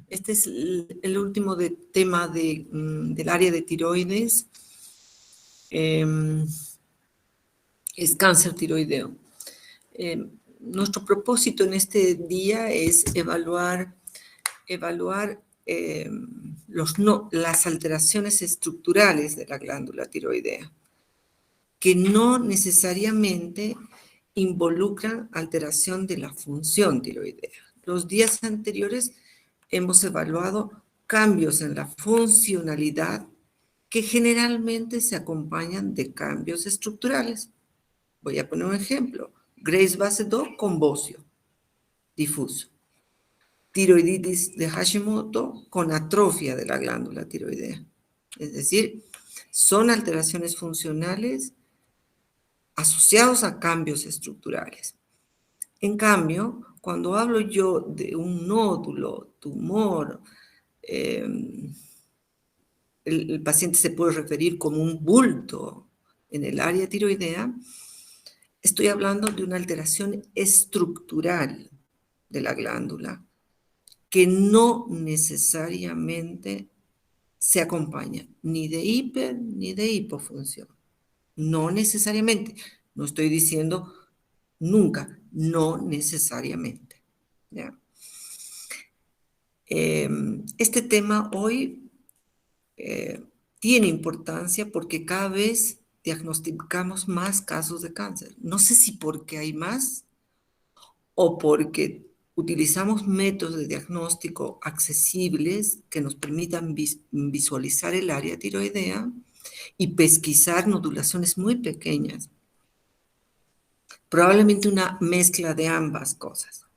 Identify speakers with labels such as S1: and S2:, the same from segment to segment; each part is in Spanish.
S1: Este es el último tema del área de tiroides. Es cáncer tiroideo. Nuestro propósito en este día es evaluar las alteraciones estructurales de la glándula tiroidea, que no necesariamente involucran alteración de la función tiroidea. Los días anteriores hemos evaluado cambios en la funcionalidad que generalmente se acompañan de cambios estructurales. Voy a poner un ejemplo. Graves base 2 con bocio difuso. Tiroiditis de Hashimoto con atrofia de la glándula tiroidea. Es decir, son alteraciones funcionales asociados a cambios estructurales. En cambio, cuando hablo yo de un nódulo, tumor, el paciente se puede referir como un bulto en el área tiroidea, estoy hablando de una alteración estructural de la glándula que no necesariamente se acompaña ni de hiper ni de hipofunción. No necesariamente. No estoy diciendo nunca, no necesariamente. ¿Ya? Este tema hoy tiene importancia porque cada vez diagnosticamos más casos de cáncer. No sé si porque hay más o porque utilizamos métodos de diagnóstico accesibles que nos permitan visualizar el área tiroidea y pesquisar nodulaciones muy pequeñas. Probablemente una mezcla de ambas cosas.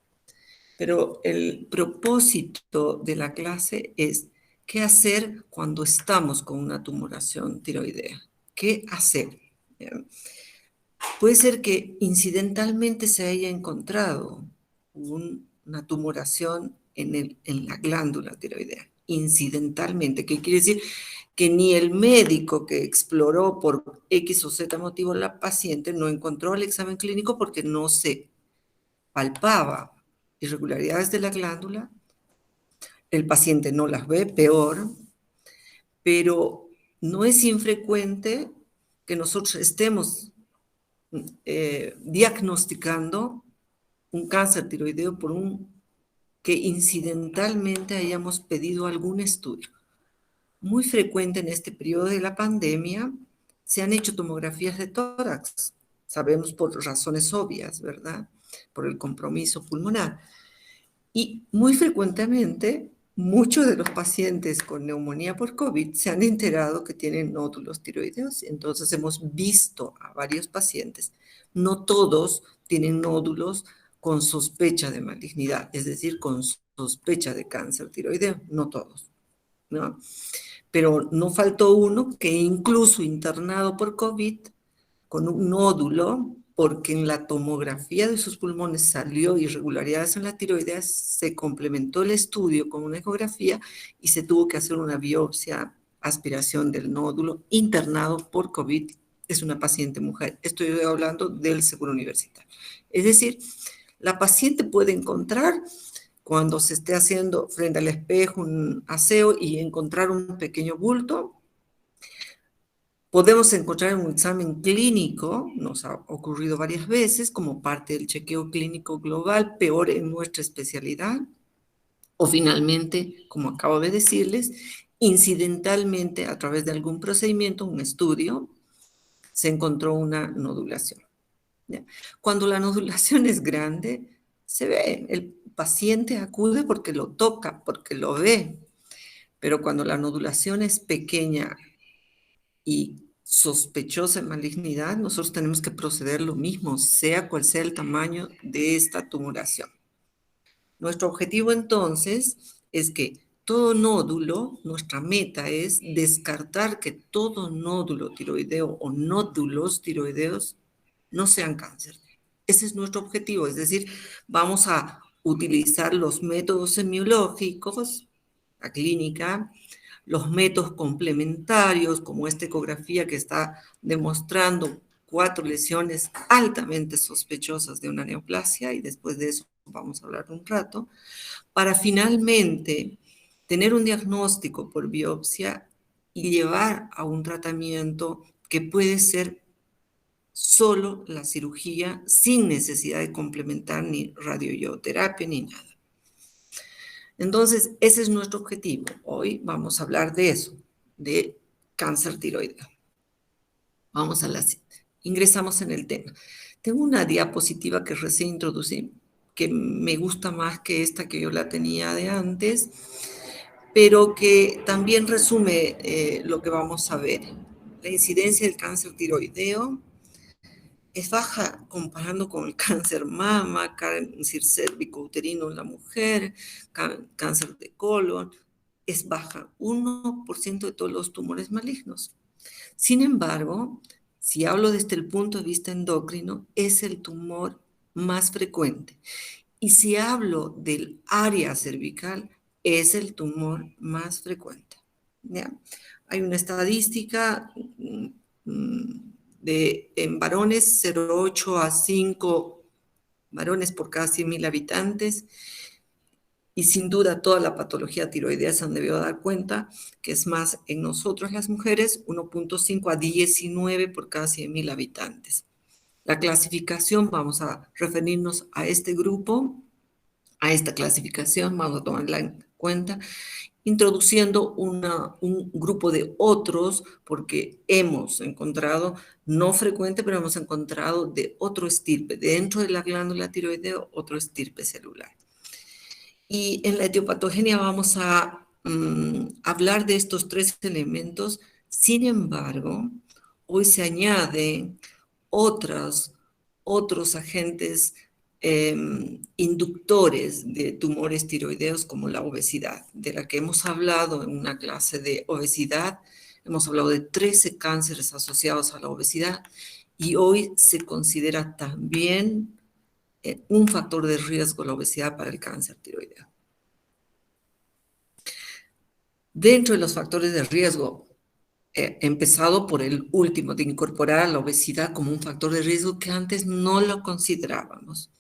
S1: Pero el propósito de la clase es qué hacer cuando estamos con una tumoración tiroidea. ¿Qué hacer? Puede ser que incidentalmente se haya encontrado una tumoración en la glándula tiroidea. Incidentalmente, ¿qué quiere decir? Que ni el médico que exploró por X o Z motivo la paciente no encontró el examen clínico porque no se palpaba irregularidades de la glándula, el paciente no las ve, peor, pero no es infrecuente que nosotros estemos diagnosticando un cáncer tiroideo por que incidentalmente hayamos pedido algún estudio. Muy frecuente en este periodo de la pandemia se han hecho tomografías de tórax, sabemos por razones obvias, ¿verdad? Por el compromiso pulmonar. Y muy frecuentemente, muchos de los pacientes con neumonía por COVID se han enterado que tienen nódulos tiroideos. Entonces hemos visto a varios pacientes. No todos tienen nódulos con sospecha de malignidad, es decir, con sospecha de cáncer tiroideo. No todos, ¿no? Pero no faltó uno que incluso internado por COVID con un nódulo, porque en la tomografía de sus pulmones salió irregularidades en la tiroides, se complementó el estudio con una ecografía y se tuvo que hacer una biopsia, aspiración del nódulo, internado por COVID. Es una paciente mujer. Estoy hablando del seguro universitario. Es decir, la paciente puede encontrar cuando se esté haciendo frente al espejo un aseo y encontrar un pequeño bulto. Podemos encontrar en un examen clínico, nos ha ocurrido varias veces, como parte del chequeo clínico global, peor en nuestra especialidad, o finalmente, como acabo de decirles, incidentalmente, a través de algún procedimiento, un estudio, se encontró una nodulación. ¿Ya? Cuando la nodulación es grande, se ve, el paciente acude porque lo toca, porque lo ve, pero cuando la nodulación es pequeña y sospechosa de malignidad, nosotros tenemos que proceder lo mismo, sea cual sea el tamaño de esta tumoración. Nuestro objetivo entonces es que todo nódulo, nuestra meta es descartar que todo nódulo tiroideo o nódulos tiroideos no sean cáncer. Ese es nuestro objetivo, es decir, vamos a utilizar los métodos semiológicos, la clínica, los métodos complementarios, como esta ecografía que está demostrando 4 lesiones altamente sospechosas de una neoplasia, y después de eso vamos a hablar un rato, para finalmente tener un diagnóstico por biopsia y llevar a un tratamiento que puede ser solo la cirugía sin necesidad de complementar ni radioioterapia ni nada. Entonces, ese es nuestro objetivo. Hoy vamos a hablar de eso, de cáncer tiroideo. Vamos a ingresamos en el tema. Tengo una diapositiva que recién introducí, que me gusta más que esta que yo la tenía de antes, pero que también resume lo que vamos a ver. La incidencia del cáncer tiroideo es baja comparando con el cáncer mama, cáncer cervicouterino en la mujer, cáncer de colon, es baja, 1% de todos los tumores malignos. Sin embargo, si hablo desde el punto de vista endocrino, es el tumor más frecuente. Y si hablo del área cervical, es el tumor más frecuente. ¿Ya? Hay una estadística en varones 0,8 a 5 varones por cada 100.000 habitantes, y sin duda toda la patología tiroidea se han debido dar cuenta que es más en nosotros las mujeres, 1,5 a 19 por cada 100.000 habitantes. La clasificación, vamos a referirnos a este grupo, a esta clasificación, vamos a tomarla en cuenta, introduciendo un grupo de otros, porque hemos encontrado, no frecuente, pero hemos encontrado de otro estirpe, dentro de la glándula tiroidea, otro estirpe celular. Y en la etiopatogenia vamos a hablar de estos tres elementos. Sin embargo, hoy se añaden otros agentes inductores de tumores tiroideos como la obesidad, de la que hemos hablado en una clase de obesidad. Hemos hablado de 13 cánceres asociados a la obesidad y hoy se considera también un factor de riesgo la obesidad para el cáncer tiroideo. Dentro de los factores de riesgo, empezado por el último, de incorporar a la obesidad como un factor de riesgo que antes no lo considerábamos.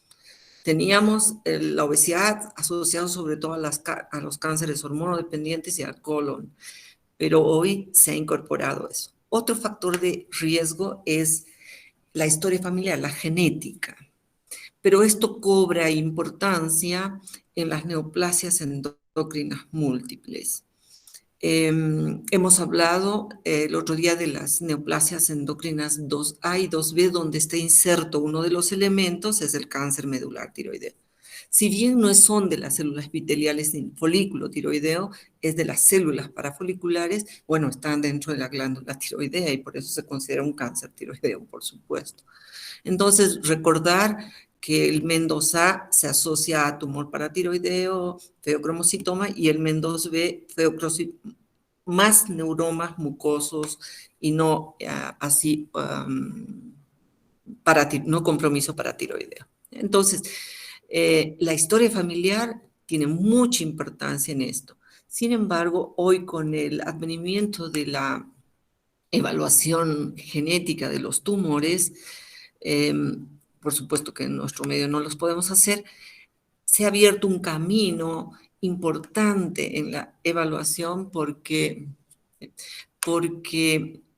S1: Teníamos la obesidad asociada sobre todo a los cánceres hormonodependientes y al colon, pero hoy se ha incorporado eso. Otro factor de riesgo es la historia familiar, la genética, pero esto cobra importancia en las neoplasias endocrinas múltiples. Hemos hablado el otro día de las neoplasias endocrinas 2A y 2B, donde está inserto uno de los elementos, es el cáncer medular tiroideo. Si bien no son de las células epiteliales ni folículo tiroideo, es de las células parafoliculares, bueno, están dentro de la glándula tiroidea y por eso se considera un cáncer tiroideo, por supuesto. Entonces, recordar que el MEN2A se asocia a tumor paratiroideo, feocromocitoma, y el MEN2B, más neuromas mucosos y no así, no compromiso paratiroideo. Entonces, la historia familiar tiene mucha importancia en esto. Sin embargo, hoy con el advenimiento de la evaluación genética de los tumores, por supuesto que en nuestro medio no los podemos hacer, se ha abierto un camino importante en la evaluación porque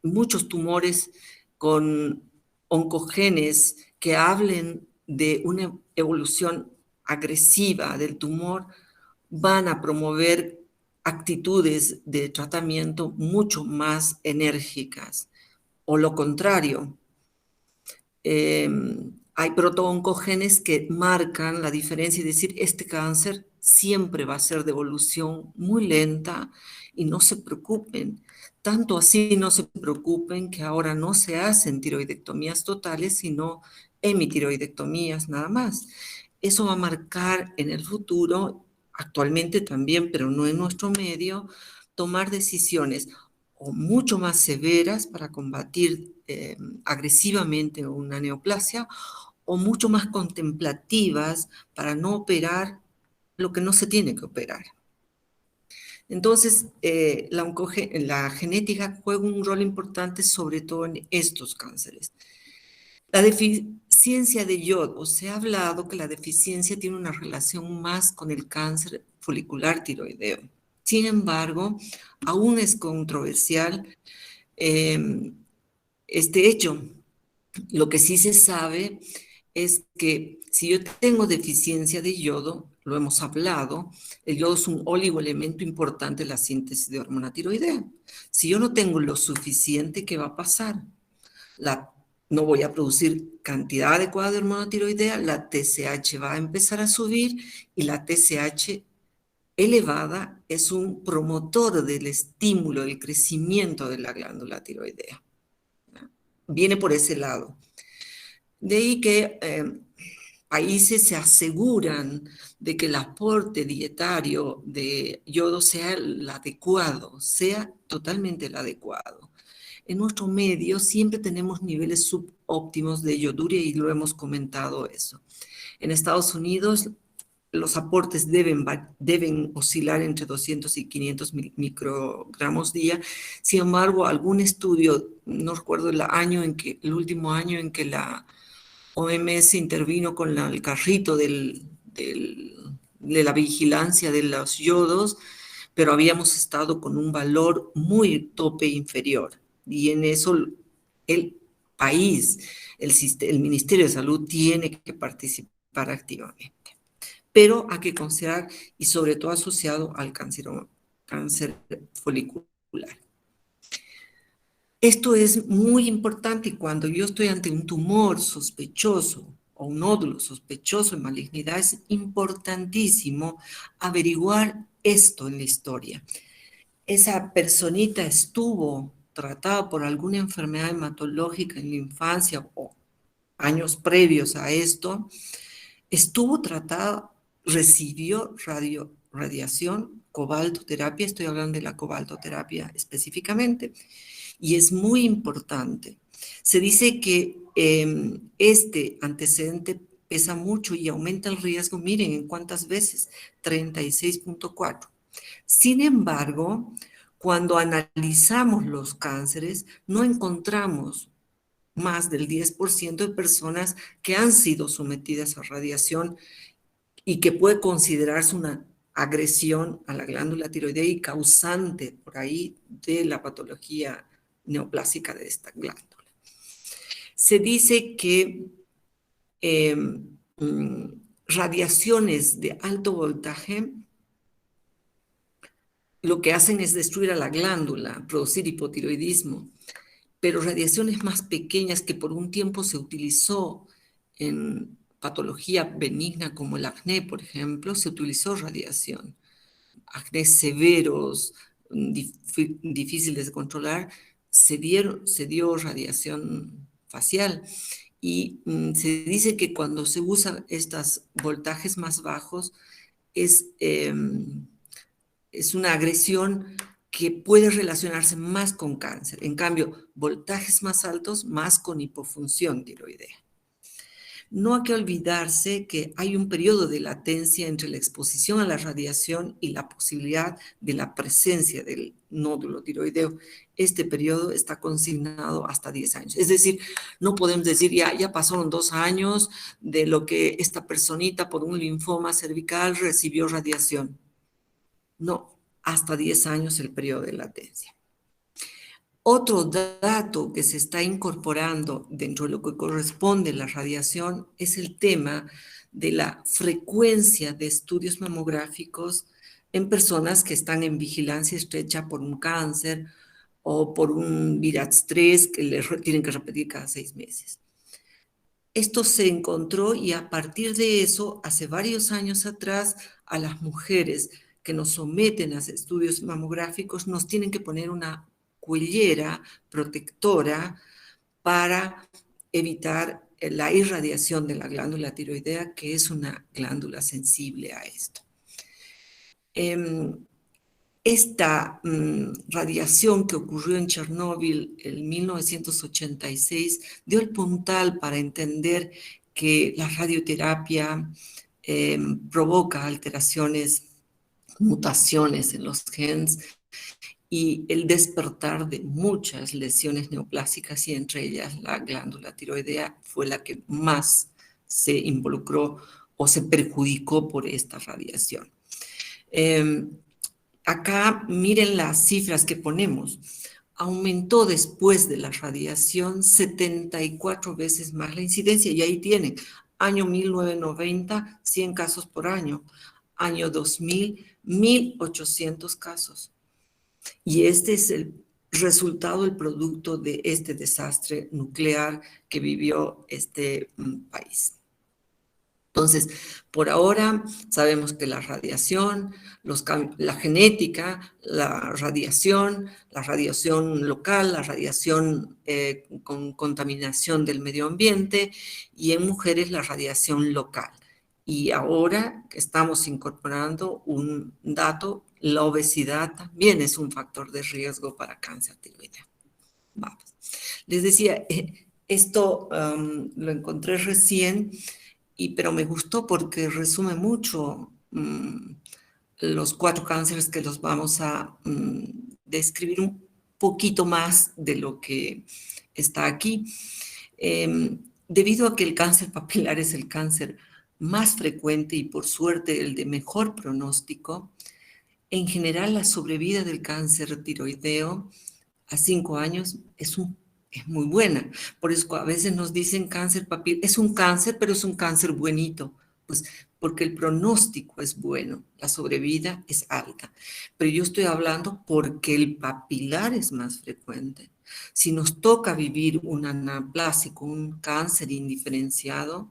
S1: muchos tumores con oncogenes que hablen de una evolución agresiva del tumor van a promover actitudes de tratamiento mucho más enérgicas, o lo contrario. Hay protooncogenes que marcan la diferencia y decir, este cáncer siempre va a ser de evolución muy lenta y no se preocupen. Tanto así no se preocupen que ahora no se hacen tiroidectomías totales, sino hemitiroidectomías nada más. Eso va a marcar en el futuro, actualmente también, pero no en nuestro medio, tomar decisiones o mucho más severas para combatir agresivamente una neoplasia, o mucho más contemplativas para no operar lo que no se tiene que operar. Entonces, la genética juega un rol importante, sobre todo en estos cánceres. La deficiencia de yodo, se ha hablado que la deficiencia tiene una relación más con el cáncer folicular tiroideo. Sin embargo, aún es controversial este hecho. Lo que sí se sabe es que si yo tengo deficiencia de yodo, lo hemos hablado, el yodo es un oligoelemento importante en la síntesis de hormona tiroidea. Si yo no tengo lo suficiente, ¿qué va a pasar? No voy a producir cantidad adecuada de hormona tiroidea, la TSH va a empezar a subir y la TSH elevada es un promotor del estímulo, del crecimiento de la glándula tiroidea. Viene por ese lado. De ahí que países se aseguran de que el aporte dietario de yodo sea el adecuado, sea totalmente el adecuado. En nuestro medio siempre tenemos niveles subóptimos de yoduria y lo hemos comentado eso. En Estados Unidos los aportes deben oscilar entre 200 y 500 microgramos día. Sin embargo, algún estudio, no recuerdo el último año en que la OMS intervino con el carrito de la vigilancia de los yodos, pero habíamos estado con un valor muy tope inferior. Y en eso el país, el Ministerio de Salud tiene que participar activamente. Pero hay que considerar, y sobre todo asociado al cáncer folicular. Esto es muy importante y cuando yo estoy ante un tumor sospechoso o un nódulo sospechoso de malignidad, es importantísimo averiguar esto en la historia. Esa personita estuvo tratada por alguna enfermedad hematológica en la infancia o años previos a esto, estuvo tratada, recibió radiación, cobaltoterapia, estoy hablando de la cobaltoterapia específicamente, y es muy importante. Se dice que este antecedente pesa mucho y aumenta el riesgo, miren en cuántas veces, 36.4. Sin embargo, cuando analizamos los cánceres, no encontramos más del 10% de personas que han sido sometidas a radiación y que puede considerarse una agresión a la glándula tiroidea y causante por ahí de la patología neoplásica de esta glándula. Se dice que eh, radiaciones de alto voltaje lo que hacen es destruir a la glándula, producir hipotiroidismo, pero radiaciones más pequeñas que por un tiempo se utilizó en patología benigna como el acné, por ejemplo, se utilizó radiación. Acné severos, difíciles de controlar, se dio radiación facial. Y se dice que cuando se usan estos voltajes más bajos es una agresión que puede relacionarse más con cáncer. En cambio, voltajes más altos, más con hipofunción tiroidea. No hay que olvidarse que hay un periodo de latencia entre la exposición a la radiación y la posibilidad de la presencia del nódulo tiroideo. Este periodo está consignado hasta 10 años. Es decir, no podemos decir ya pasaron 2 años de lo que esta personita por un linfoma cervical recibió radiación. No, hasta 10 años el periodo de latencia. Otro dato que se está incorporando dentro de lo que corresponde a la radiación es el tema de la frecuencia de estudios mamográficos en personas que están en vigilancia estrecha por un cáncer o por un VIRAD-3 que tienen que repetir cada 6 meses. Esto se encontró y a partir de eso, hace varios años atrás, a las mujeres que nos someten a estudios mamográficos nos tienen que poner una cuellera protectora para evitar la irradiación de la glándula tiroidea, que es una glándula sensible a esto. Esta radiación que ocurrió en Chernóbil en 1986 dio el puntal para entender que la radioterapia provoca alteraciones, mutaciones en los genes y el despertar de muchas lesiones neoplásicas y entre ellas la glándula tiroidea fue la que más se involucró o se perjudicó por esta radiación. Acá miren las cifras que ponemos. Aumentó después de la radiación 74 veces más la incidencia, y ahí tienen, año 1990, 100 casos por año, año 2000, 1800 casos. Y este es el resultado, el producto de este desastre nuclear que vivió este país. Entonces, por ahora sabemos que la radiación, la genética, la radiación local, la radiación con contaminación del medio ambiente, y en mujeres la radiación local. Y ahora que estamos incorporando un dato, la obesidad también es un factor de riesgo para cáncer tiroideo. Vamos. Les decía, esto lo encontré recién, pero me gustó porque resume mucho los 4 cánceres que los vamos a describir un poquito más de lo que está aquí. Debido a que el cáncer papilar es el cáncer más frecuente y por suerte el de mejor pronóstico, en general la sobrevida del cáncer tiroideo a 5 años es muy buena. Por eso a veces nos dicen cáncer papilar, es un cáncer, pero es un cáncer buenito. Pues porque el pronóstico es bueno, la sobrevida es alta. Pero yo estoy hablando porque el papilar es más frecuente. Si nos toca vivir un anaplásico, un cáncer indiferenciado,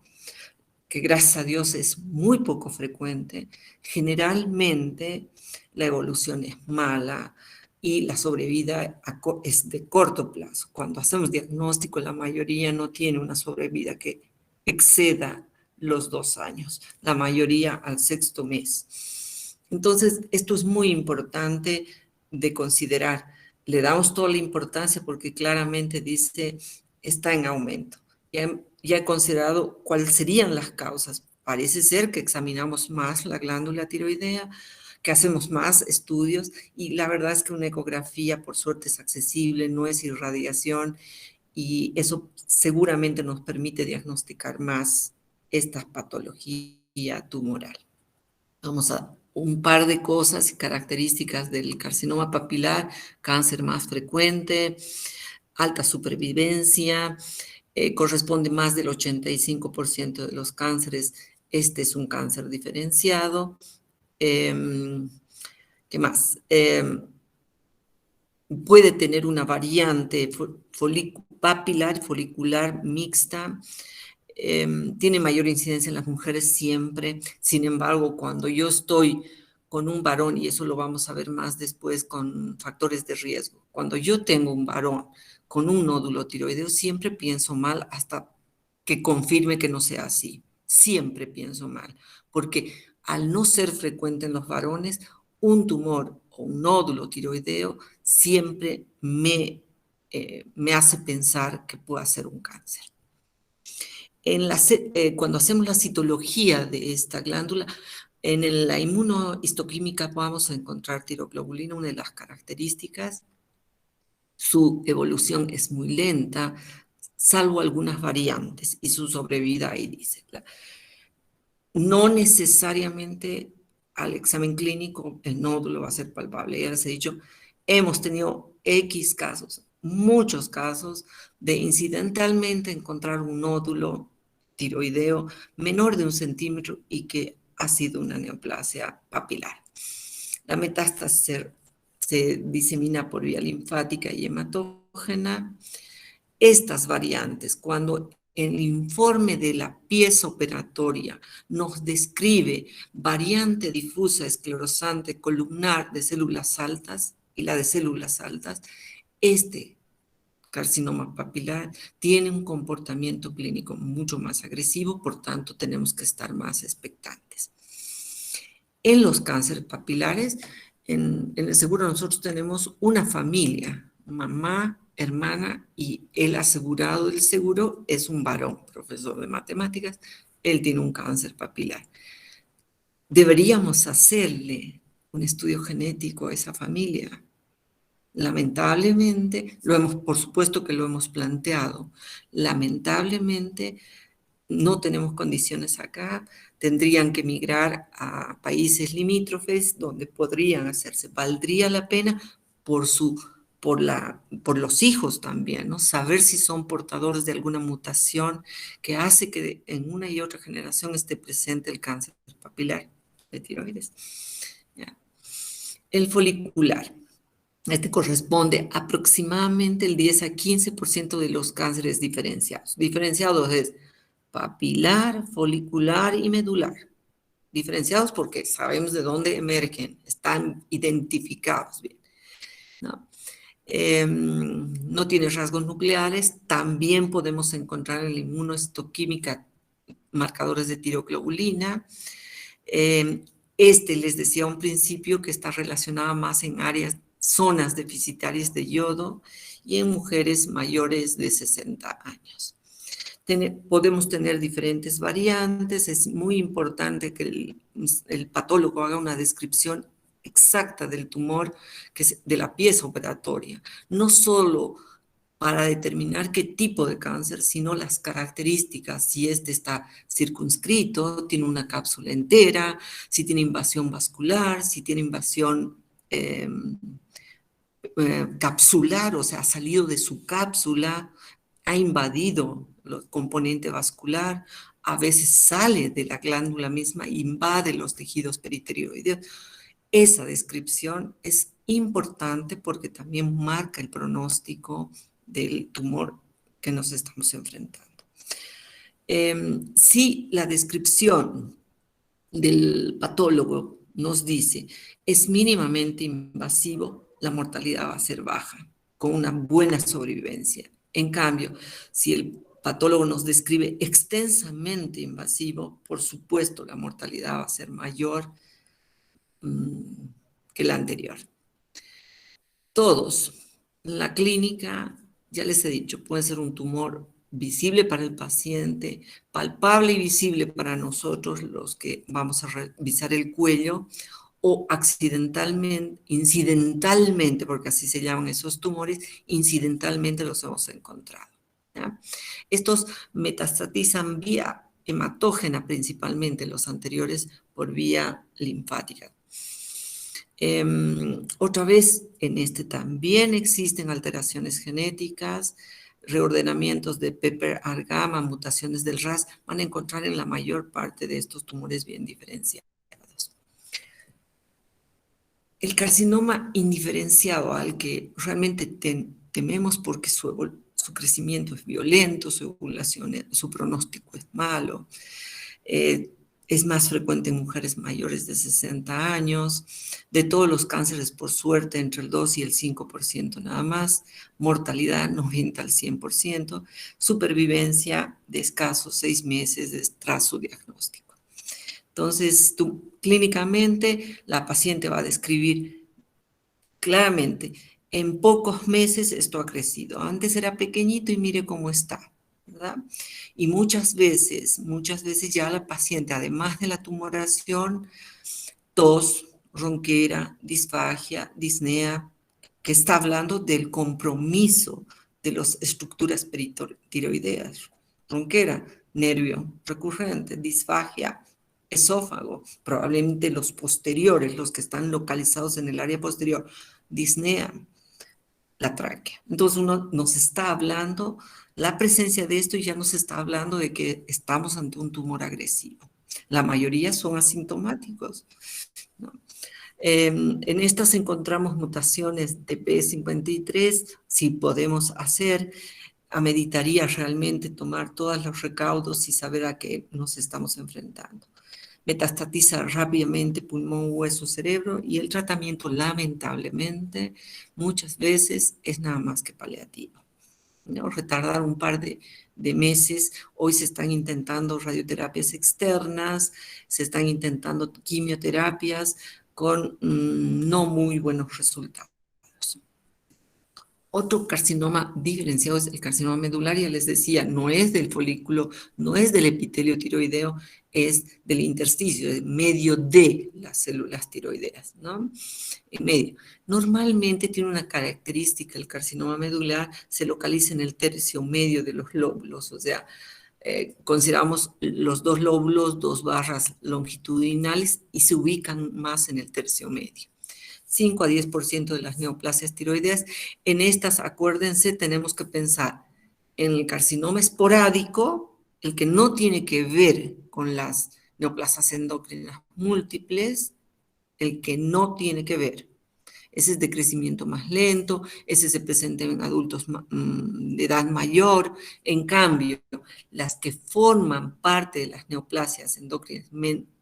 S1: que gracias a Dios es muy poco frecuente, generalmente la evolución es mala y la sobrevida es de corto plazo. Cuando hacemos diagnóstico, la mayoría no tiene una sobrevida que exceda los 2 años, la mayoría al 6º mes. Entonces, esto es muy importante de considerar. Le damos toda la importancia porque claramente dice, está en aumento. Ya he considerado cuáles serían las causas. Parece ser que examinamos más la glándula tiroidea, que hacemos más estudios, y la verdad es que una ecografía, por suerte, es accesible, no es irradiación, y eso seguramente nos permite diagnosticar más esta patología tumoral. Vamos a un par de cosas y características del carcinoma papilar: cáncer más frecuente, alta supervivencia, corresponde más del 85% de los cánceres. Este es un cáncer diferenciado. ¿Qué más? Puede tener una variante papilar, folicular mixta. Tiene mayor incidencia en las mujeres siempre. Sin embargo, cuando yo estoy con un varón, y eso lo vamos a ver más después con factores de riesgo, cuando yo tengo un varón con un nódulo tiroideo, siempre pienso mal hasta que confirme que no sea así. Siempre pienso mal, porque al no ser frecuente en los varones, un tumor o un nódulo tiroideo siempre me hace pensar que pueda ser un cáncer. Cuando hacemos la citología de esta glándula, en la inmunohistoquímica vamos a encontrar tiroglobulina, una de las características. Su evolución es muy lenta, salvo algunas variantes, y su sobrevida ahí dice. No necesariamente al examen clínico el nódulo va a ser palpable. Ya les he dicho, hemos tenido X casos, muchos casos, de incidentalmente encontrar un nódulo tiroideo menor de 1 centímetro y que ha sido una neoplasia papilar. La metástasis se disemina por vía linfática y hematógena. Estas variantes, cuando el informe de la pieza operatoria nos describe variante difusa esclerosante columnar de células altas y la de células altas, este carcinoma papilar tiene un comportamiento clínico mucho más agresivo, por tanto tenemos que estar más expectantes. En los cánceres papilares, en el seguro nosotros tenemos una familia, mamá, hermana, y el asegurado del seguro es un varón, profesor de matemáticas. Él tiene un cáncer papilar. Deberíamos hacerle un estudio genético a esa familia. Lamentablemente, por supuesto que lo hemos planteado, lamentablemente no tenemos condiciones acá, tendrían que migrar a países limítrofes donde podrían hacerse. Valdría la pena por por los hijos también, ¿no? Saber si son portadores de alguna mutación que hace que en una y otra generación esté presente el cáncer papilar de tiroides. ¿Ya? El folicular. Este corresponde aproximadamente el 10 a 15% de los cánceres diferenciados. Diferenciados es papilar, folicular y medular. Diferenciados porque sabemos de dónde emergen, están identificados bien, ¿no? No tiene rasgos nucleares, también podemos encontrar en la inmunohistoquímica marcadores de tiroglobulina. Les decía a un principio que está relacionada más en zonas deficitarias de yodo y en mujeres mayores de 60 años. Podemos tener diferentes variantes, es muy importante que el patólogo haga una descripción exacta del tumor, de la pieza operatoria, no solo para determinar qué tipo de cáncer, sino las características, si este está circunscrito, tiene una cápsula entera, si tiene invasión vascular, si tiene invasión capsular, o sea, ha salido de su cápsula, ha invadido el componente vascular, a veces sale de la glándula misma, invade los tejidos peritiroideos. Esa descripción es importante porque también marca el pronóstico del tumor que nos estamos enfrentando. Si la descripción del patólogo nos dice es mínimamente invasivo, la mortalidad va a ser baja, con una buena sobrevivencia. En cambio, si el patólogo nos describe extensamente invasivo, por supuesto la mortalidad va a ser mayor que la anterior. Todos, en la clínica, ya les he dicho, puede ser un tumor visible para el paciente, palpable y visible para nosotros, los que vamos a revisar el cuello, o accidentalmente, incidentalmente, porque así se llaman esos tumores, incidentalmente los hemos encontrado, ¿ya? Estos metastatizan vía hematógena principalmente, los anteriores por vía linfática. Otra vez, en este también existen alteraciones genéticas, reordenamientos de PPAR-gamma, mutaciones del RAS, van a encontrar en la mayor parte de estos tumores bien diferenciados. El carcinoma indiferenciado, al que realmente tememos porque su crecimiento es violento, su pronóstico es malo, es más frecuente en mujeres mayores de 60 años. De todos los cánceres, por suerte, entre el 2 y el 5% nada más. Mortalidad 90 al 100%. Supervivencia de escasos 6 meses tras su diagnóstico. Entonces, clínicamente, la paciente va a describir claramente, en pocos meses esto ha crecido. Antes era pequeñito y mire cómo está, ¿verdad? Y muchas veces ya la paciente, además de la tumoración, tos, ronquera, disfagia, disnea, que está hablando del compromiso de las estructuras peritiroideas. Ronquera, nervio recurrente, disfagia, esófago, probablemente los posteriores, los que están localizados en el área posterior, disnea, la tráquea. Entonces uno nos está hablando, la presencia de esto y ya nos está hablando de que estamos ante un tumor agresivo. La mayoría son asintomáticos, ¿no? En estas encontramos mutaciones de P53, si podemos hacer, ameritaría realmente tomar todos los recaudos y saber a qué nos estamos enfrentando. Metastatiza rápidamente pulmón, hueso, cerebro y el tratamiento lamentablemente muchas veces es nada más que paliativo, ¿no? Retardar un par de meses. Hoy se están intentando radioterapias externas, se están intentando quimioterapias con no muy buenos resultados. Otro carcinoma diferenciado es el carcinoma medular, ya les decía, no es del folículo, no es del epitelio tiroideo, es del intersticio, en medio de las células tiroideas, ¿no? En medio. Normalmente tiene una característica, el carcinoma medular se localiza en el tercio medio de los lóbulos, o sea, consideramos los dos lóbulos, dos barras longitudinales y se ubican más en el tercio medio. 5 a 10% de las neoplasias tiroideas. En estas, acuérdense, tenemos que pensar en el carcinoma esporádico, el que no tiene que ver con las neoplasias endocrinas múltiples, el que no tiene que ver. Ese es de crecimiento más lento, ese se presenta en adultos de edad mayor. En cambio, las que forman parte de las neoplasias endocrinas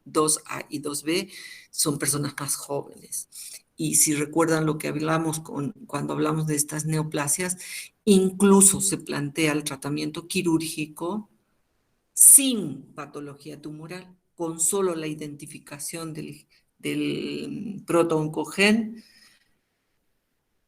S1: 2A y 2B son personas más jóvenes. Y si recuerdan lo que hablamos cuando hablamos de estas neoplasias, incluso se plantea el tratamiento quirúrgico sin patología tumoral, con solo la identificación del protooncogen,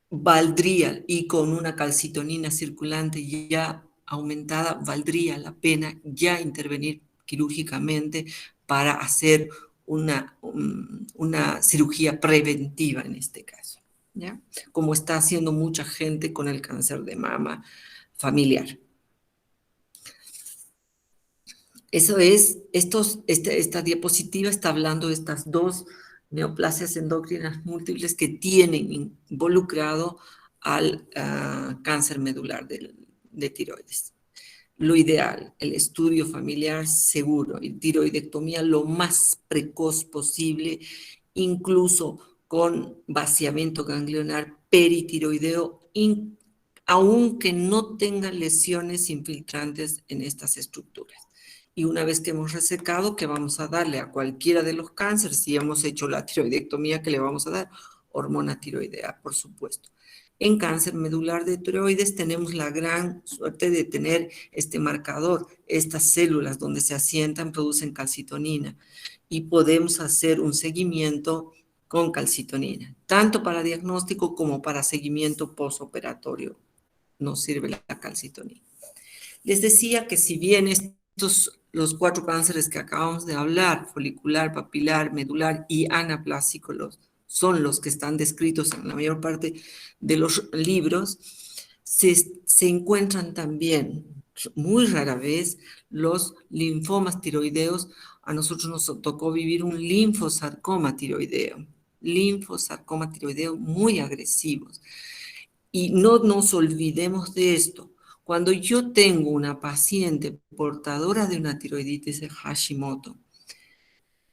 S1: valdría, y con una calcitonina circulante ya aumentada, valdría la pena ya intervenir quirúrgicamente para hacer una cirugía preventiva en este caso, ¿ya? Como está haciendo mucha gente con el cáncer de mama familiar. Eso es, esta diapositiva está hablando de estas dos neoplasias endócrinas múltiples que tienen involucrado al cáncer medular de tiroides. Lo ideal, el estudio familiar seguro y tiroidectomía lo más precoz posible, incluso con vaciamiento ganglionar peritiroideo, aunque no tenga lesiones infiltrantes en estas estructuras. Y una vez que hemos resecado, que vamos a darle a cualquiera de los cánceres, si hemos hecho la tiroidectomía, que le vamos a dar hormona tiroidea, por supuesto. En cáncer medular de tiroides tenemos la gran suerte de tener este marcador, estas células donde se asientan producen calcitonina y podemos hacer un seguimiento con calcitonina, tanto para diagnóstico como para seguimiento postoperatorio. Nos sirve la calcitonina. Les decía que si bien los 4 cánceres que acabamos de hablar, folicular, papilar, medular y anaplásico, son los que están descritos en la mayor parte de los libros, se encuentran también, muy rara vez, los linfomas tiroideos. A nosotros nos tocó vivir un linfosarcoma tiroideo muy agresivos. Y no nos olvidemos de esto. Cuando yo tengo una paciente portadora de una tiroiditis de Hashimoto,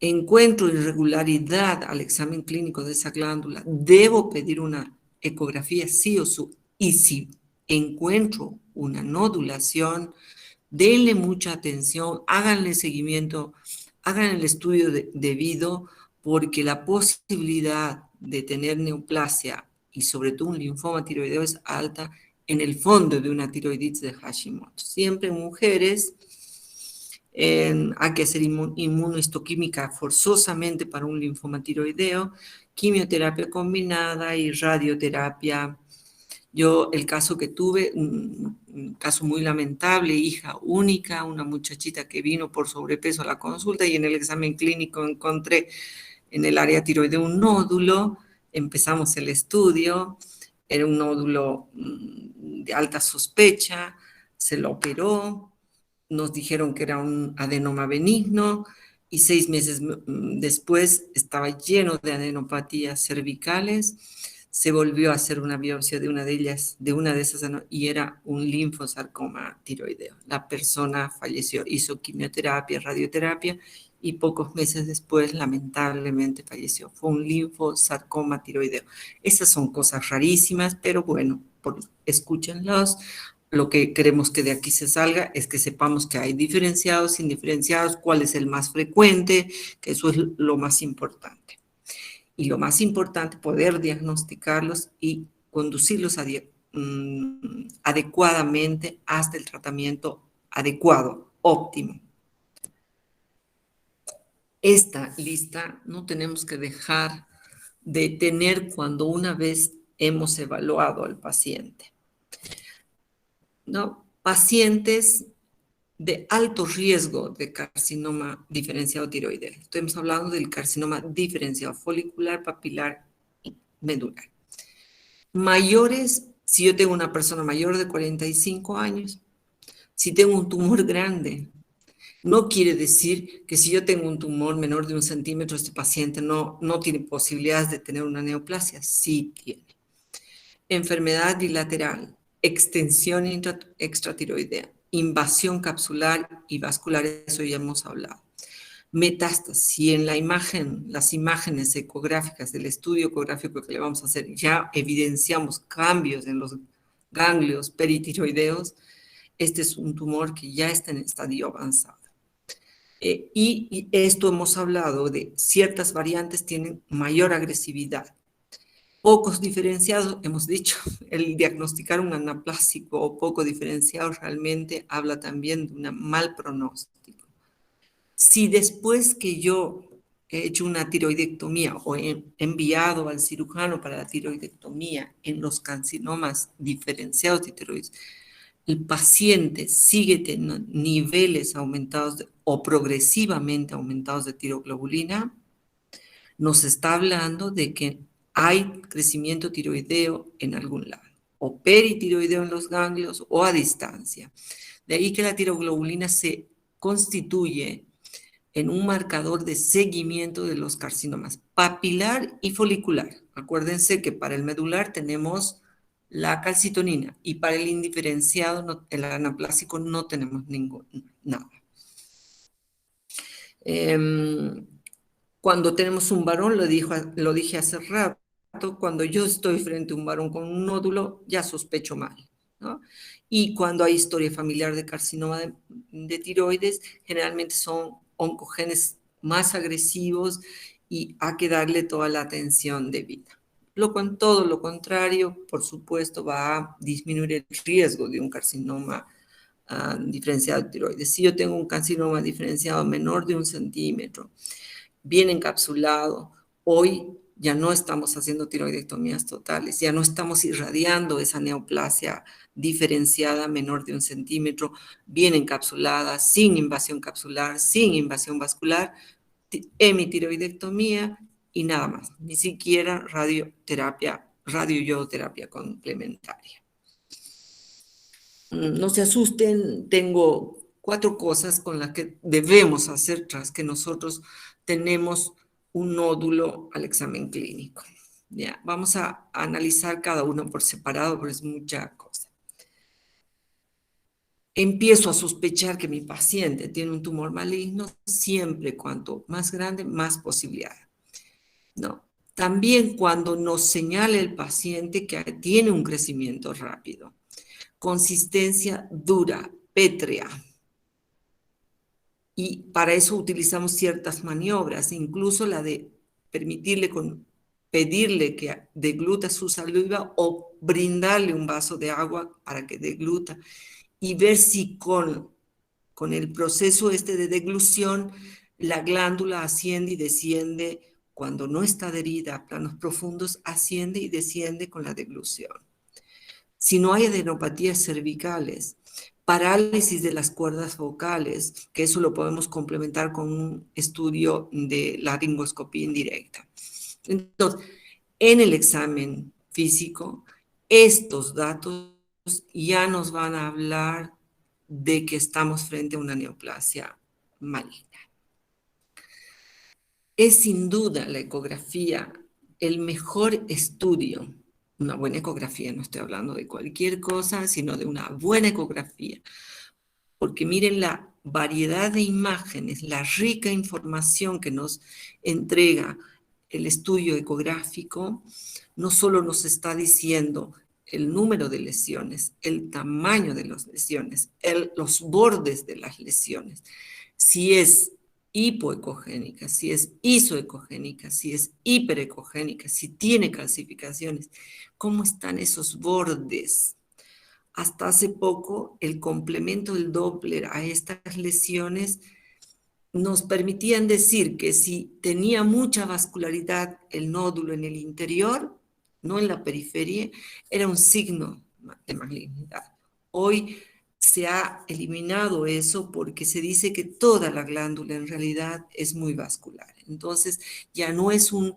S1: encuentro irregularidad al examen clínico de esa glándula, debo pedir una ecografía sí o sí. Y si encuentro una nodulación, denle mucha atención, háganle seguimiento, hagan el estudio debido, porque la posibilidad de tener neoplasia y sobre todo un linfoma tiroideo es alta en el fondo de una tiroiditis de Hashimoto. Siempre en mujeres hay que hacer inmunohistoquímica forzosamente para un linfoma tiroideo, quimioterapia combinada y radioterapia. Yo, el caso que tuve, un caso muy lamentable, hija única, una muchachita que vino por sobrepeso a la consulta y en el examen clínico encontré en el área tiroidea un nódulo, empezamos el estudio, era un nódulo de alta sospecha, se lo operó, nos dijeron que era un adenoma benigno y 6 meses después estaba lleno de adenopatías cervicales. Se volvió a hacer una biopsia de una de ellas, y era un linfosarcoma tiroideo. La persona falleció, hizo quimioterapia, radioterapia y pocos meses después, lamentablemente, falleció. Fue un linfosarcoma tiroideo. Esas son cosas rarísimas, pero bueno, escúchenlos. Lo que queremos que de aquí se salga es que sepamos que hay diferenciados, indiferenciados, cuál es el más frecuente, que eso es lo más importante. Y lo más importante, poder diagnosticarlos y conducirlos adecuadamente hasta el tratamiento adecuado, óptimo. Esta lista no tenemos que dejar de tener cuando una vez hemos evaluado al paciente, ¿no? Pacientes de alto riesgo de carcinoma diferenciado tiroideo. Estamos hablando del carcinoma diferenciado folicular, papilar y medular. Mayores, si yo tengo una persona mayor de 45 años, Si tengo un tumor grande, no quiere decir que si yo tengo un tumor menor de 1 centímetro, este paciente no tiene posibilidades de tener una neoplasia. Sí tiene. Enfermedad bilateral, extensión extratiroidea, invasión capsular y vascular, eso ya hemos hablado. Metástasis, si en la imagen, las imágenes ecográficas del estudio ecográfico que le vamos a hacer, ya evidenciamos cambios en los ganglios peritiroideos, este es un tumor que ya está en estadio avanzado. Y esto hemos hablado de ciertas variantes tienen mayor agresividad. Pocos diferenciados, hemos dicho, el diagnosticar un anaplásico o poco diferenciado realmente habla también de un mal pronóstico. Si después que yo he hecho una tiroidectomía o he enviado al cirujano para la tiroidectomía en los carcinomas diferenciados de tiroides, el paciente sigue teniendo niveles aumentados o progresivamente aumentados de tiroglobulina, nos está hablando de que hay crecimiento tiroideo en algún lado, o peritiroideo en los ganglios o a distancia. De ahí que la tiroglobulina se constituye en un marcador de seguimiento de los carcinomas papilar y folicular. Acuérdense que para el medular tenemos la calcitonina y para el indiferenciado, el anaplásico, no tenemos nada. Cuando tenemos un varón, lo dije hace rato, cuando yo estoy frente a un varón con un nódulo, ya sospecho mal, ¿no? Y cuando hay historia familiar de carcinoma de tiroides, generalmente son oncogenes más agresivos y hay que darle toda la atención debida. Todo lo contrario, por supuesto, va a disminuir el riesgo de un carcinoma diferenciado de tiroides. Si yo tengo un carcinoma diferenciado menor de 1 centímetro, bien encapsulado, hoy ya no estamos haciendo tiroidectomías totales, ya no estamos irradiando esa neoplasia diferenciada menor de 1 centímetro, bien encapsulada, sin invasión capsular, sin invasión vascular, hemitiroidectomía y nada más, ni siquiera radioiodoterapia complementaria. No se asusten, tengo 4 cosas con las que debemos hacer tras que nosotros tenemos un nódulo al examen clínico. Ya, vamos a analizar cada uno por separado, pero es mucha cosa. Empiezo a sospechar que mi paciente tiene un tumor maligno, siempre cuanto más grande, más posibilidad. No. También cuando nos señala el paciente que tiene un crecimiento rápido. Consistencia dura, pétrea. Y para eso utilizamos ciertas maniobras, incluso la de pedirle que degluta su saliva o brindarle un vaso de agua para que degluta y ver si con el proceso de deglución la glándula asciende y desciende. Cuando no está adherida a planos profundos, asciende y desciende con la deglución. Si no hay adenopatías cervicales, parálisis de las cuerdas vocales, que eso lo podemos complementar con un estudio de laringoscopía indirecta. Entonces, en el examen físico, estos datos ya nos van a hablar de que estamos frente a una neoplasia maligna. Es sin duda la ecografía el mejor estudio. Una buena ecografía, no estoy hablando de cualquier cosa, sino de una buena ecografía. Porque miren la variedad de imágenes, la rica información que nos entrega el estudio ecográfico, no solo nos está diciendo el número de lesiones, el tamaño de las lesiones, los bordes de las lesiones, si es hipoecogénica, si es isoecogénica, si es hiperecogénica, si tiene calcificaciones, cómo están esos bordes. Hasta hace poco, el complemento del Doppler a estas lesiones nos permitían decir que si tenía mucha vascularidad el nódulo en el interior, no en la periferia, era un signo de malignidad. Hoy se ha eliminado eso porque se dice que toda la glándula en realidad es muy vascular. Entonces ya no es un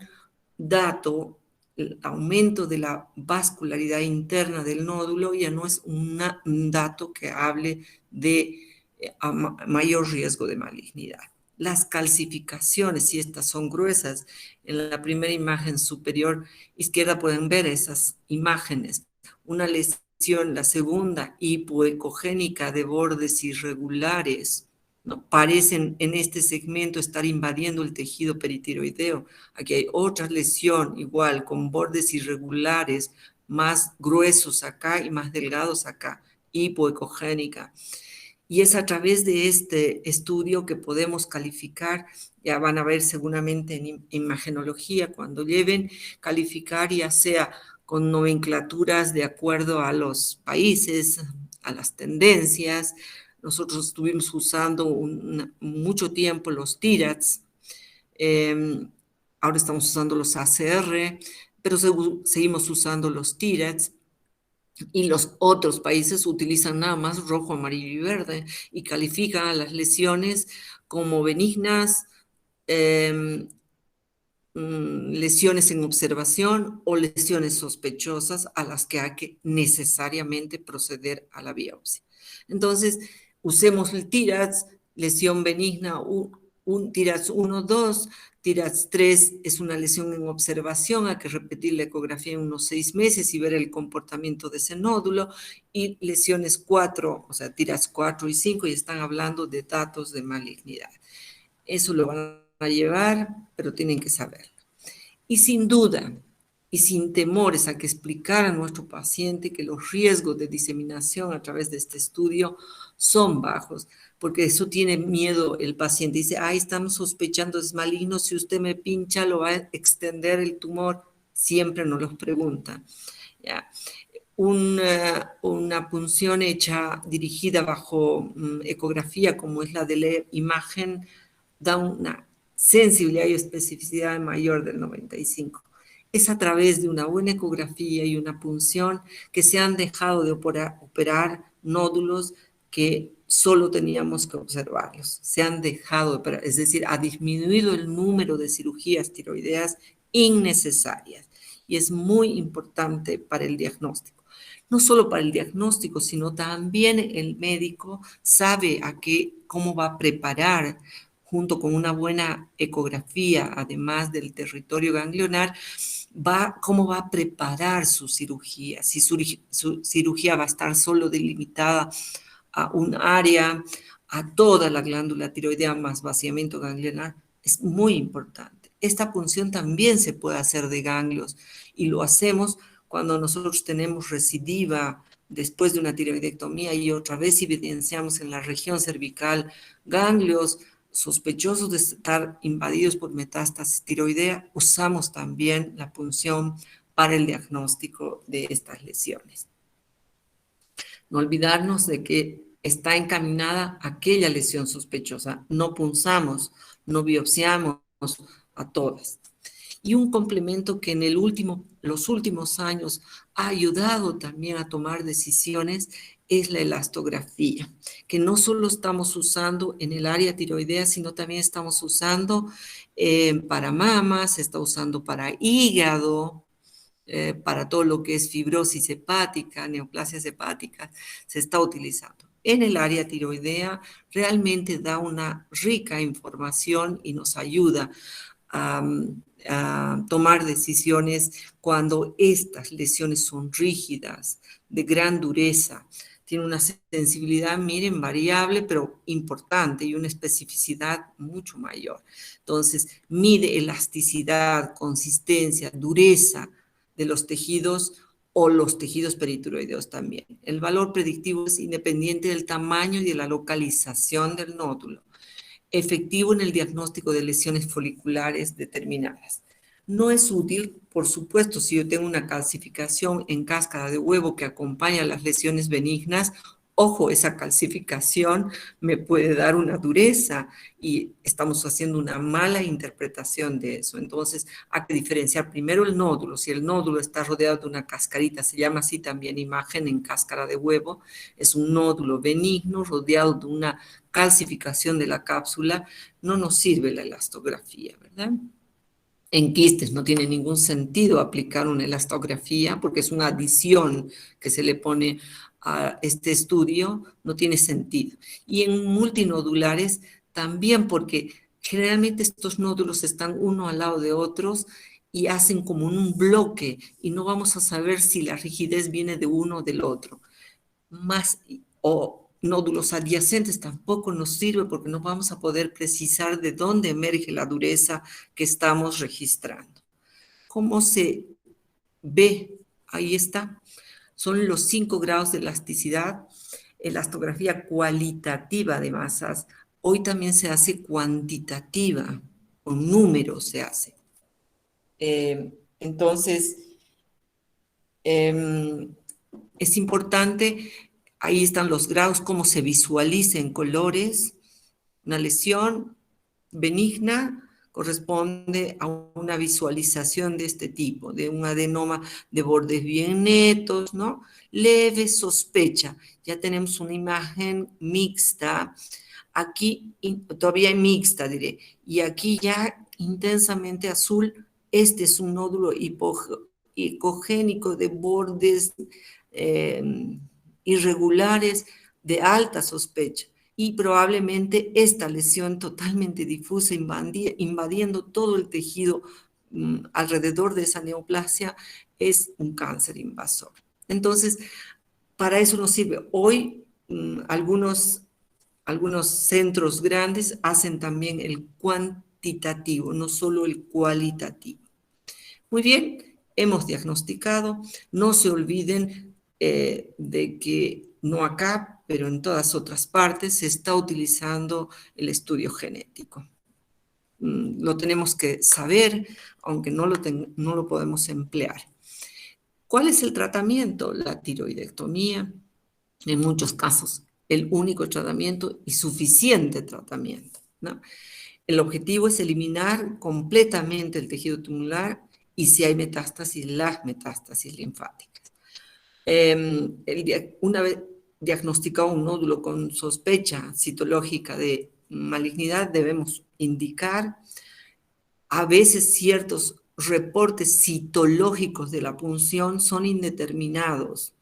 S1: dato el aumento de la vascularidad interna del nódulo ya no es un dato que hable de mayor riesgo de malignidad. Las calcificaciones, si estas son gruesas, en la primera imagen superior izquierda pueden ver esas imágenes. Una lesión, la segunda, hipoecogénica de bordes irregulares, ¿no? Parecen en este segmento estar invadiendo el tejido peritiroideo. Aquí hay otra lesión igual, con bordes irregulares, más gruesos acá y más delgados acá, hipoecogénica. Y es a través de este estudio que podemos calificar, ya van a ver seguramente en imagenología cuando lleven, calificar ya sea con nomenclaturas de acuerdo a los países, a las tendencias. Nosotros estuvimos usando mucho tiempo los TIRATS, ahora estamos usando los ACR, pero seguimos usando los TIRATS. Y los otros países utilizan nada más rojo, amarillo y verde y califican a las lesiones como benignas, eh, lesiones en observación o lesiones sospechosas a las que hay que necesariamente proceder a la biopsia. Entonces, usemos el TIRATS, lesión benigna, un TIRATS 1, 2, TIRATS 3 es una lesión en observación, hay que repetir la ecografía en unos 6 meses y ver el comportamiento de ese nódulo, y lesiones 4, o sea, TIRATS 4 y 5, y están hablando de datos de malignidad. Eso lo van a llevar, pero tienen que saberlo. Y sin duda, y sin temores a que explicar a nuestro paciente que los riesgos de diseminación a través de este estudio son bajos, porque eso tiene miedo el paciente. Dice, ay, estamos sospechando es maligno, si usted me pincha lo va a extender el tumor. Siempre nos los preguntan. ¿Ya? Una punción hecha, dirigida bajo ecografía, como es la de la imagen, da una sensibilidad y especificidad mayor del 95. Es a través de una buena ecografía y una punción que se han dejado de operar nódulos que solo teníamos que observarlos. Se han dejado de operar, es decir, ha disminuido el número de cirugías tiroideas innecesarias. Y es muy importante para el diagnóstico. No solo para el diagnóstico, sino también el médico sabe cómo va a preparar, junto con una buena ecografía, además del territorio ganglionar, cómo va a preparar su cirugía. Si su cirugía va a estar solo delimitada a un área, a toda la glándula tiroidea más vaciamiento ganglionar, es muy importante. Esta punción también se puede hacer de ganglios y lo hacemos cuando nosotros tenemos recidiva después de una tiroidectomía y otra vez evidenciamos en la región cervical ganglios sospechosos de estar invadidos por metástasis tiroidea, usamos también la punción para el diagnóstico de estas lesiones. No olvidarnos de que está encaminada aquella lesión sospechosa. No punzamos, no biopsiamos a todas. Y un complemento que en los últimos años ha ayudado también a tomar decisiones es la elastografía, que no solo estamos usando en el área tiroidea, sino también estamos usando para mama, se está usando para hígado, para todo lo que es fibrosis hepática, neoplasias hepáticas, se está utilizando. En el área tiroidea realmente da una rica información y nos ayuda a tomar decisiones cuando estas lesiones son rígidas, de gran dureza. Tiene una sensibilidad, miren, variable, pero importante y una especificidad mucho mayor. Entonces, mide elasticidad, consistencia, dureza de los tejidos o los tejidos peritiroideos también. El valor predictivo es independiente del tamaño y de la localización del nódulo, efectivo en el diagnóstico de lesiones foliculares determinadas. No es útil, por supuesto, si yo tengo una calcificación en cáscara de huevo que acompaña a las lesiones benignas. Ojo, esa calcificación me puede dar una dureza y estamos haciendo una mala interpretación de eso. Entonces, hay que diferenciar primero el nódulo. Si el nódulo está rodeado de una cascarita, se llama así también imagen en cáscara de huevo, es un nódulo benigno rodeado de una calcificación de la cápsula, no nos sirve la elastografía, ¿verdad? En quistes no tiene ningún sentido aplicar una elastografía porque es una adición que se le pone a este estudio, no tiene sentido. Y en multinodulares también porque generalmente estos nódulos están uno al lado de otros y hacen como un bloque y no vamos a saber si la rigidez viene de uno o del otro. Más o nódulos adyacentes tampoco nos sirve porque no vamos a poder precisar de dónde emerge la dureza que estamos registrando. ¿Cómo se ve? Ahí está. Son los 5 grados de elasticidad, elastografía cualitativa de masas. Hoy también se hace cuantitativa, con números se hace. Entonces, es importante, ahí están los grados, cómo se visualiza en colores. Una lesión benigna corresponde a una visualización de este tipo, de un adenoma de bordes bien netos, ¿no? Leve sospecha. Ya tenemos una imagen mixta. Aquí todavía hay mixta, diré. Y aquí ya intensamente azul. Este es un nódulo hipogénico de bordes irregulares de alta sospecha y probablemente esta lesión totalmente difusa invadiendo todo el tejido alrededor de esa neoplasia es un cáncer invasor. Entonces, para eso nos sirve. Hoy algunos centros grandes hacen también el cuantitativo, no solo el cualitativo. Muy bien, hemos diagnosticado, no se olviden de que no acá, pero en todas otras partes se está utilizando el estudio genético. Lo tenemos que saber, aunque no lo podemos emplear. ¿Cuál es el tratamiento? La tiroidectomía, en muchos casos, el único tratamiento y suficiente tratamiento, ¿no? El objetivo es eliminar completamente el tejido tumoral y si hay metástasis, las metástasis linfáticas. Una vez diagnosticado un nódulo con sospecha citológica de malignidad, debemos indicar a veces ciertos reportes citológicos de la punción son indeterminados.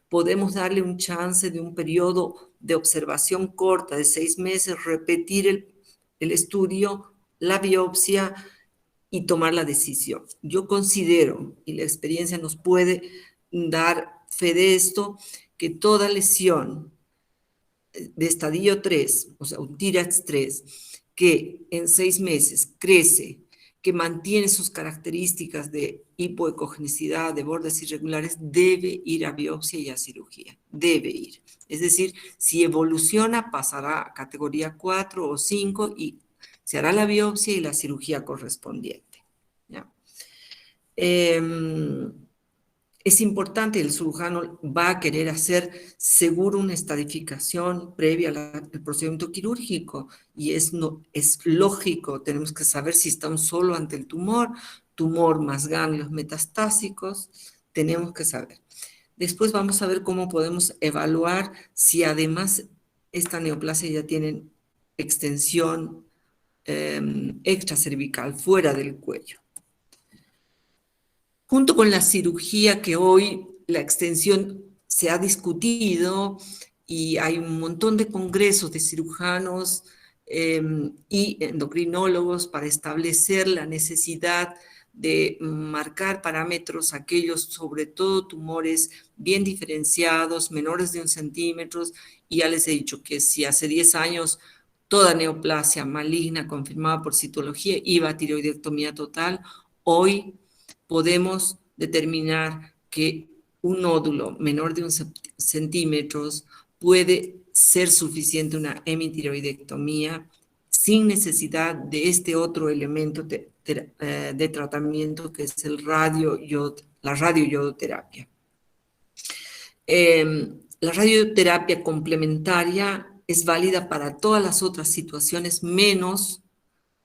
S1: Podemos darle un chance de un periodo de observación corta de 6 meses, repetir el estudio, la biopsia y tomar la decisión. Yo considero, y la experiencia nos puede dar fe de esto, que toda lesión de estadio 3, o sea, un TIRAX 3, que en 6 meses crece, que mantiene sus características de hipoecogenicidad, de bordes irregulares, debe ir a biopsia y a cirugía. Debe ir. Es decir, si evoluciona, pasará a categoría 4 o 5 y se hará la biopsia y la cirugía correspondiente. ¿Ya? Es importante, el cirujano va a querer hacer seguro una estadificación previa al procedimiento quirúrgico y es lógico, tenemos que saber si estamos solo ante el tumor más ganglios metastásicos, tenemos que saber. Después vamos a ver cómo podemos evaluar si además esta neoplasia ya tiene extensión extracervical fuera del cuello. Junto con la cirugía que hoy la extensión se ha discutido y hay un montón de congresos de cirujanos y endocrinólogos para establecer la necesidad de marcar parámetros, aquellos sobre todo tumores bien diferenciados, menores de 1 centímetro, y ya les he dicho que si hace 10 años toda neoplasia maligna confirmada por citología iba a tiroidectomía total, hoy podemos determinar que un nódulo menor de 1 centímetro puede ser suficiente una hemitiroidectomía sin necesidad de este otro elemento de tratamiento que es la radioiodoterapia. La radioterapia complementaria es válida para todas las otras situaciones menos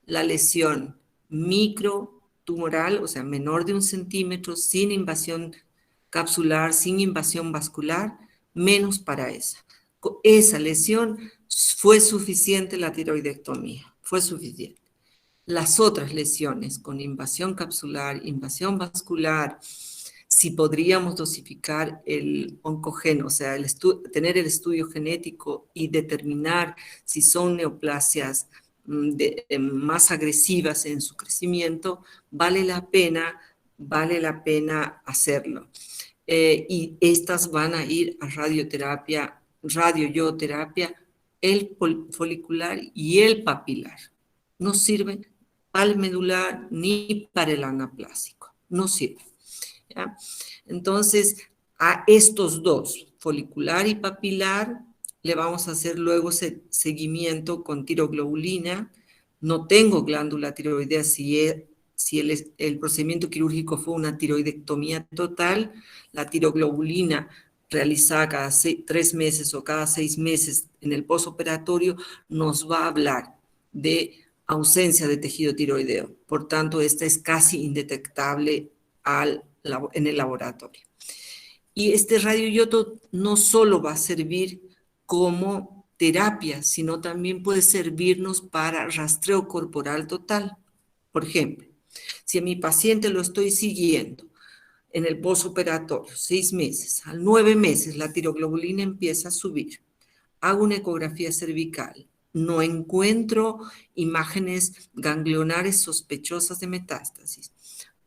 S1: la lesión microtumoral, o sea, menor de 1 centímetro, sin invasión capsular, sin invasión vascular, menos para esa. Esa lesión fue suficiente la tiroidectomía, fue suficiente. Las otras lesiones con invasión capsular, invasión vascular, si podríamos dosificar el oncogeno, o sea, tener el estudio genético y determinar si son neoplasias más agresivas en su crecimiento, vale la pena hacerlo. Y estas van a ir a radioterapia, radioioterapia, el folicular y el papilar. No sirven para el medular ni para el anaplásico, no sirven. ¿Ya? Entonces, a estos dos, folicular y papilar, le vamos a hacer luego seguimiento con tiroglobulina. No tengo glándula tiroidea si el procedimiento quirúrgico fue una tiroidectomía total. La tiroglobulina realizada cada 3 meses o cada 6 meses en el posoperatorio nos va a hablar de ausencia de tejido tiroideo. Por tanto, esta es casi indetectable en el laboratorio. Y este radioiodo no solo va a servir como terapia, sino también puede servirnos para rastreo corporal total. Por ejemplo, si a mi paciente lo estoy siguiendo en el posoperatorio, 6 meses, a 9 meses la tiroglobulina empieza a subir, hago una ecografía cervical, no encuentro imágenes ganglionares sospechosas de metástasis.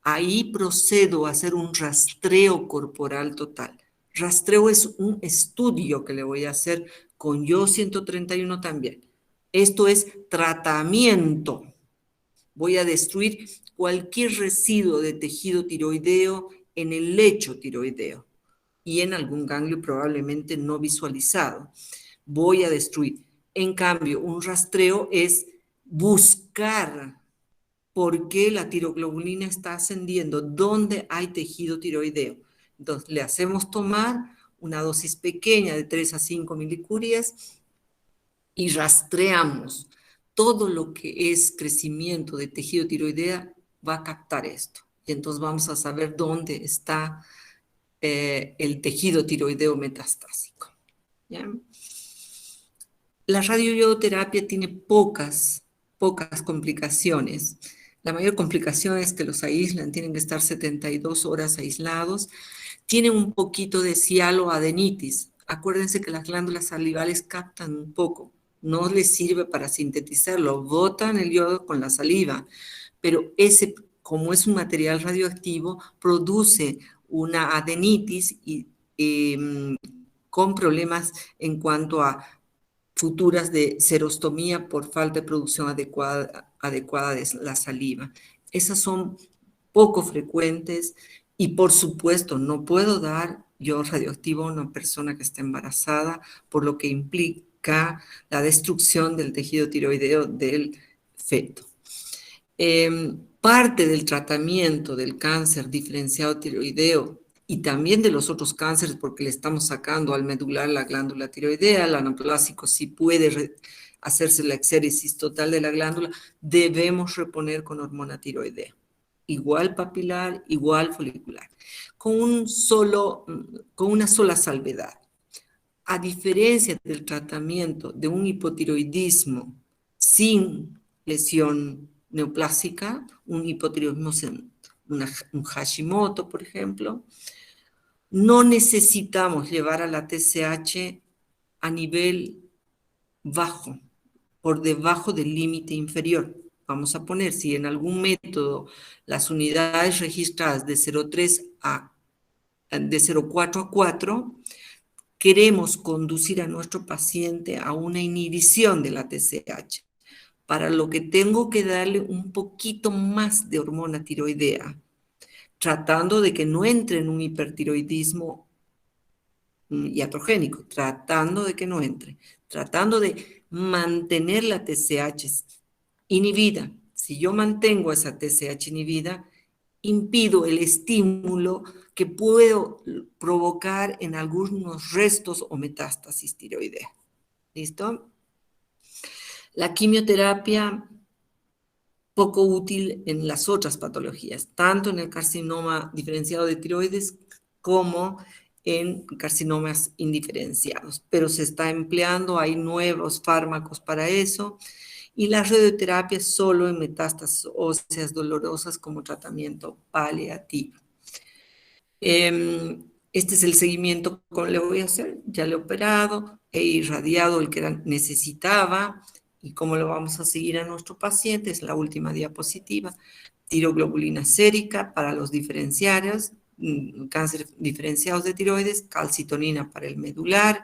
S1: Ahí procedo a hacer un rastreo corporal total. Rastreo es un estudio que le voy a hacer con yo 131 también. Esto es tratamiento. Voy a destruir cualquier residuo de tejido tiroideo en el lecho tiroideo y en algún ganglio probablemente no visualizado. Voy a destruir. En cambio, un rastreo es buscar por qué la tiroglobulina está ascendiendo, dónde hay tejido tiroideo. Entonces, le hacemos tomar una dosis pequeña de 3 a 5 milicurias y rastreamos. Todo lo que es crecimiento de tejido tiroidea va a captar esto. Y entonces vamos a saber dónde está el tejido tiroideo metastásico. ¿Ya? La radioiodoterapia tiene pocas complicaciones. La mayor complicación es que los aíslan, tienen que estar 72 horas aislados. Tienen un poquito de cialoadenitis. Acuérdense que las glándulas salivales captan un poco. No les sirve para sintetizarlo, botan el yodo con la saliva. Pero como es un material radioactivo, produce una adenitis y con problemas en cuanto a futuras de serostomía por falta de producción adecuada de la saliva. Esas son poco frecuentes y, por supuesto, no puedo dar yo radioactivo a una persona que esté embarazada, por lo que implica la destrucción del tejido tiroideo del feto. Parte del tratamiento del cáncer diferenciado tiroideo y también de los otros cánceres, porque le estamos sacando al medular la glándula tiroidea, el anaplásico sí puede hacerse la exéresis total de la glándula, debemos reponer con hormona tiroidea. Igual papilar, igual folicular, con una sola salvedad. A diferencia del tratamiento de un hipotiroidismo sin lesión neoplásica, un hipotiroidismo, un Hashimoto, por ejemplo, no necesitamos llevar a la TSH a nivel bajo, por debajo del límite inferior. Vamos a poner, si en algún método las unidades registradas de 0,4 a 4, queremos conducir a nuestro paciente a una inhibición de la TSH, para lo que tengo que darle un poquito más de hormona tiroidea, tratando de que no entre en un hipertiroidismo iatrogénico, tratando de que no entre, tratando de mantener la TSH inhibida. Si yo mantengo esa TSH inhibida, impido el estímulo que puedo provocar en algunos restos o metástasis tiroidea. ¿Listo? La quimioterapia poco útil en las otras patologías, tanto en el carcinoma diferenciado de tiroides como en carcinomas indiferenciados, pero se está empleando, hay nuevos fármacos para eso y la radioterapia solo en metástasis óseas dolorosas como tratamiento paliativo. Este es el seguimiento que le voy a hacer. Ya le he operado, he irradiado el que necesitaba y cómo lo vamos a seguir a nuestro paciente. Es la última diapositiva. Tiroglobulina sérica para los diferenciarios, cáncer diferenciados de tiroides, calcitonina para el medular,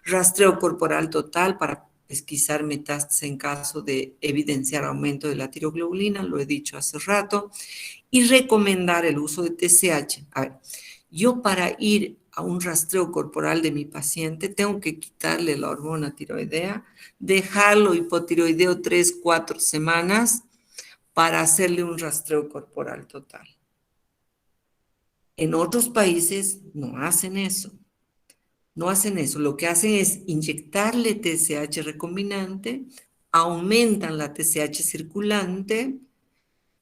S1: rastreo corporal total para pesquisar metástasis en caso de evidenciar aumento de la tiroglobulina, lo he dicho hace rato, y recomendar el uso de TSH. A ver, yo para ir a un rastreo corporal de mi paciente tengo que quitarle la hormona tiroidea, dejarlo hipotiroideo 3-4 semanas para hacerle un rastreo corporal total. En otros países no hacen eso. No hacen eso. Lo que hacen es inyectarle TSH recombinante, aumentan la TSH circulante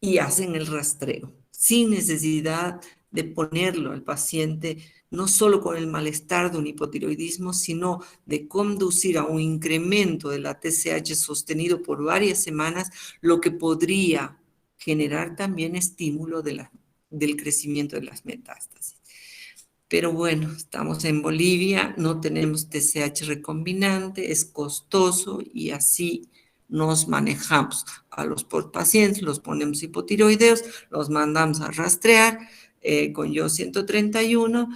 S1: y hacen el rastreo, sin necesidad de ponerlo al paciente, no solo con el malestar de un hipotiroidismo, sino de conducir a un incremento de la TSH sostenido por varias semanas, lo que podría generar también estímulo del crecimiento de las metástasis. Pero bueno, estamos en Bolivia, no tenemos TSH recombinante, es costoso y así nos manejamos. A los pacientes los ponemos hipotiroideos, los mandamos a rastrear con yo 131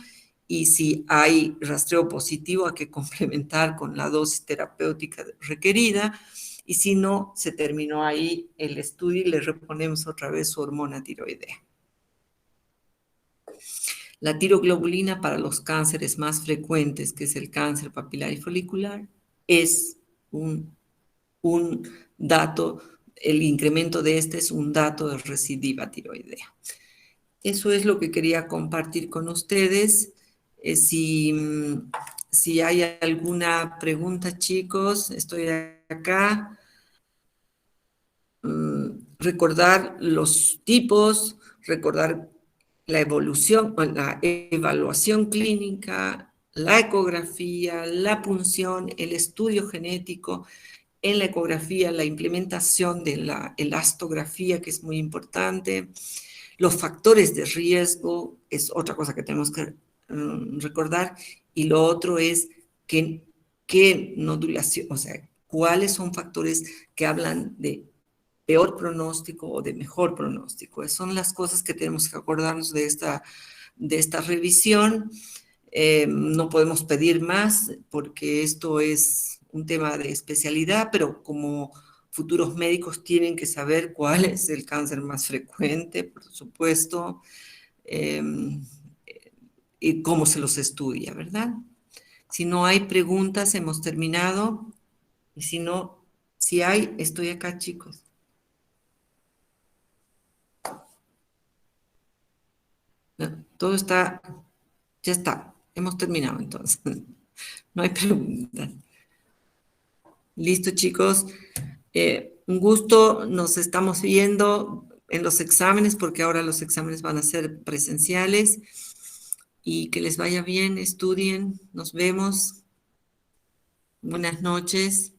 S1: y si hay rastreo positivo hay que complementar con la dosis terapéutica requerida y si no, se terminó ahí el estudio y le reponemos otra vez su hormona tiroidea. La tiroglobulina para los cánceres más frecuentes, que es el cáncer papilar y folicular, es un dato, el incremento de este es un dato de recidiva tiroidea. Eso es lo que quería compartir con ustedes. Si hay alguna pregunta, chicos, estoy acá. Recordar los tipos, recordar la evolución, la evaluación clínica, la ecografía, la punción, el estudio genético, en la ecografía, la implementación de la elastografía, que es muy importante, los factores de riesgo, es otra cosa que tenemos que recordar, y lo otro es qué nodulación, o sea, cuáles son factores que hablan de peor pronóstico o de mejor pronóstico. Esas son las cosas que tenemos que acordarnos de esta revisión. No podemos pedir más porque esto es un tema de especialidad, pero como futuros médicos tienen que saber cuál es el cáncer más frecuente, por supuesto, y cómo se los estudia, ¿verdad? Si no hay preguntas, hemos terminado. Y si no, si hay, estoy acá, chicos. Todo está, ya está, hemos terminado entonces. No hay preguntas. Listo, chicos. Un gusto, nos estamos viendo en los exámenes, porque ahora los exámenes van a ser presenciales. Y que les vaya bien, estudien, nos vemos. Buenas noches.